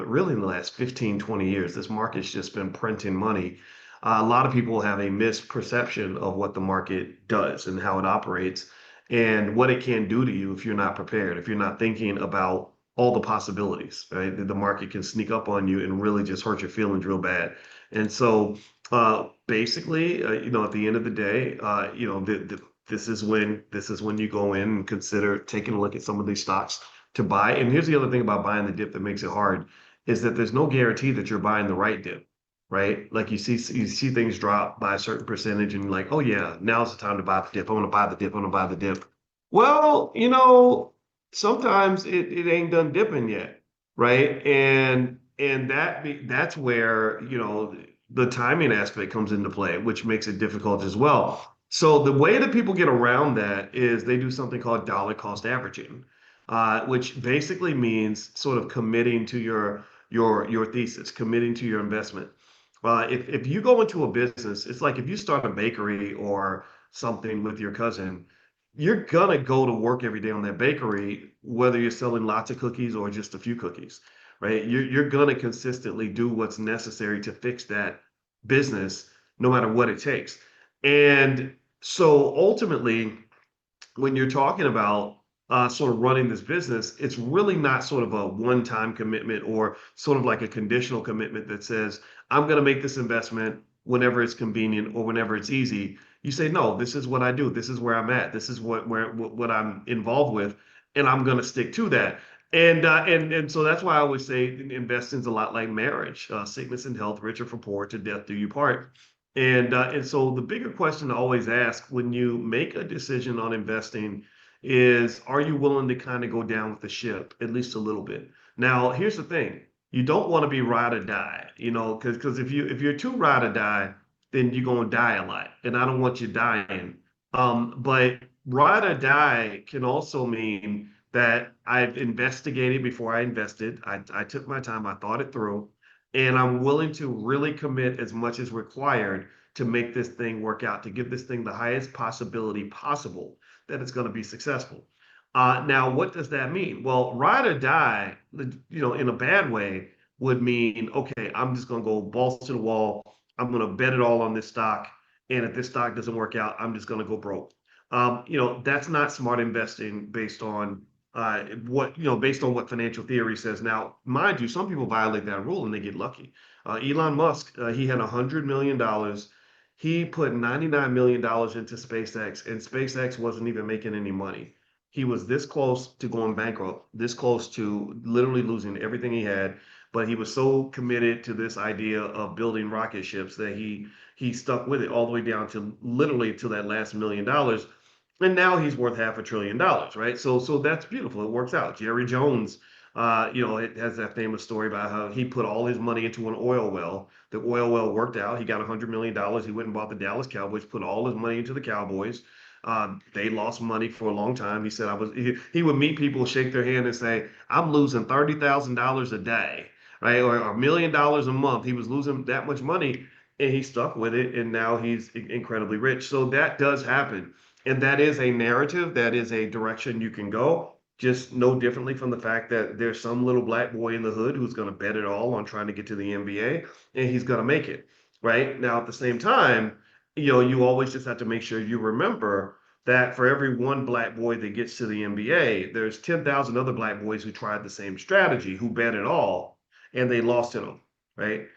really in the last 15, 20 years. This market's just been printing money. A lot of people have a misperception of what the market does and how it operates and what it can do to you if you're not prepared, if you're not thinking about all the possibilities, right? The market can sneak up on you and really just hurt your feelings real bad. And so basically, at the end of the day, this is when you go in and consider taking a look at some of these stocks to buy. And here's the other thing about buying the dip that makes it hard is that there's no guarantee that you're buying the right dip, right? Like you see things drop by a certain percentage and you're like, oh yeah, now's the time to buy the dip. I'm gonna buy the dip. I'm gonna buy the dip. Well, sometimes it ain't done dipping yet, right? And that's where, the timing aspect comes into play, which makes it difficult as well. So the way that people get around that is they do something called dollar cost averaging, which basically means sort of committing to your thesis, committing to your investment. If you go into a business, it's like if you start a bakery or something with your cousin, you're gonna go to work every day on that bakery, whether you're selling lots of cookies or just a few cookies, right? You're gonna consistently do what's necessary to fix that business, no matter what it takes. And so ultimately, when you're talking about sort of running this business, it's really not sort of a one-time commitment or sort of like a conditional commitment that says, I'm going to make this investment whenever it's convenient or whenever it's easy. You say, no, this is what I do. This is where I'm at. This is what I'm involved with, and I'm going to stick to that. And so that's why I always say investing is a lot like marriage, sickness and health, richer for poor, to death do you part. And so the bigger question to always ask when you make a decision on investing is, are you willing to kind of go down with the ship at least a little bit? Now, here's the thing. You don't want to be ride or die, because if you're too ride or die, then you're gonna die a lot. And I don't want you dying. But ride or die can also mean that I've investigated before I invested. I took my time, I thought it through, and I'm willing to really commit as much as required to make this thing work out, to give this thing the highest possibility possible that it's going to be successful. Now, what does that mean? Well, ride or die, in a bad way, would mean, okay, I'm just going to go balls to the wall. I'm going to bet it all on this stock. And if this stock doesn't work out, I'm just going to go broke. That's not smart investing based on what financial theory says. Now, mind you, some people violate that rule and they get lucky. Elon Musk, he had $100 million. He put $99 million into SpaceX, and SpaceX wasn't even making any money. He was this close to going bankrupt, this close to literally losing everything he had. But he was so committed to this idea of building rocket ships that he stuck with it all the way down to literally to that last $1 million, and now he's worth $500 billion, right? So that's beautiful. It works out. Jerry Jones, it has that famous story about how he put all his money into an oil well. The oil well worked out. He got $100 million. He went and bought the Dallas Cowboys, put all his money into the Cowboys. They lost money for a long time. He said he would meet people, shake their hand, and say, "I'm losing $30,000 a day, right, or $1 million a month." He was losing that much money, and he stuck with it, and now he's incredibly rich. So that does happen. And that is a narrative, that is a direction you can go, just no differently from the fact that there's some little black boy in the hood who's going to bet it all on trying to get to the NBA, and he's going to make it, right? Now, at the same time, you always just have to make sure you remember that for every one black boy that gets to the NBA, there's 10,000 other black boys who tried the same strategy, who bet it all, and they lost it all, right?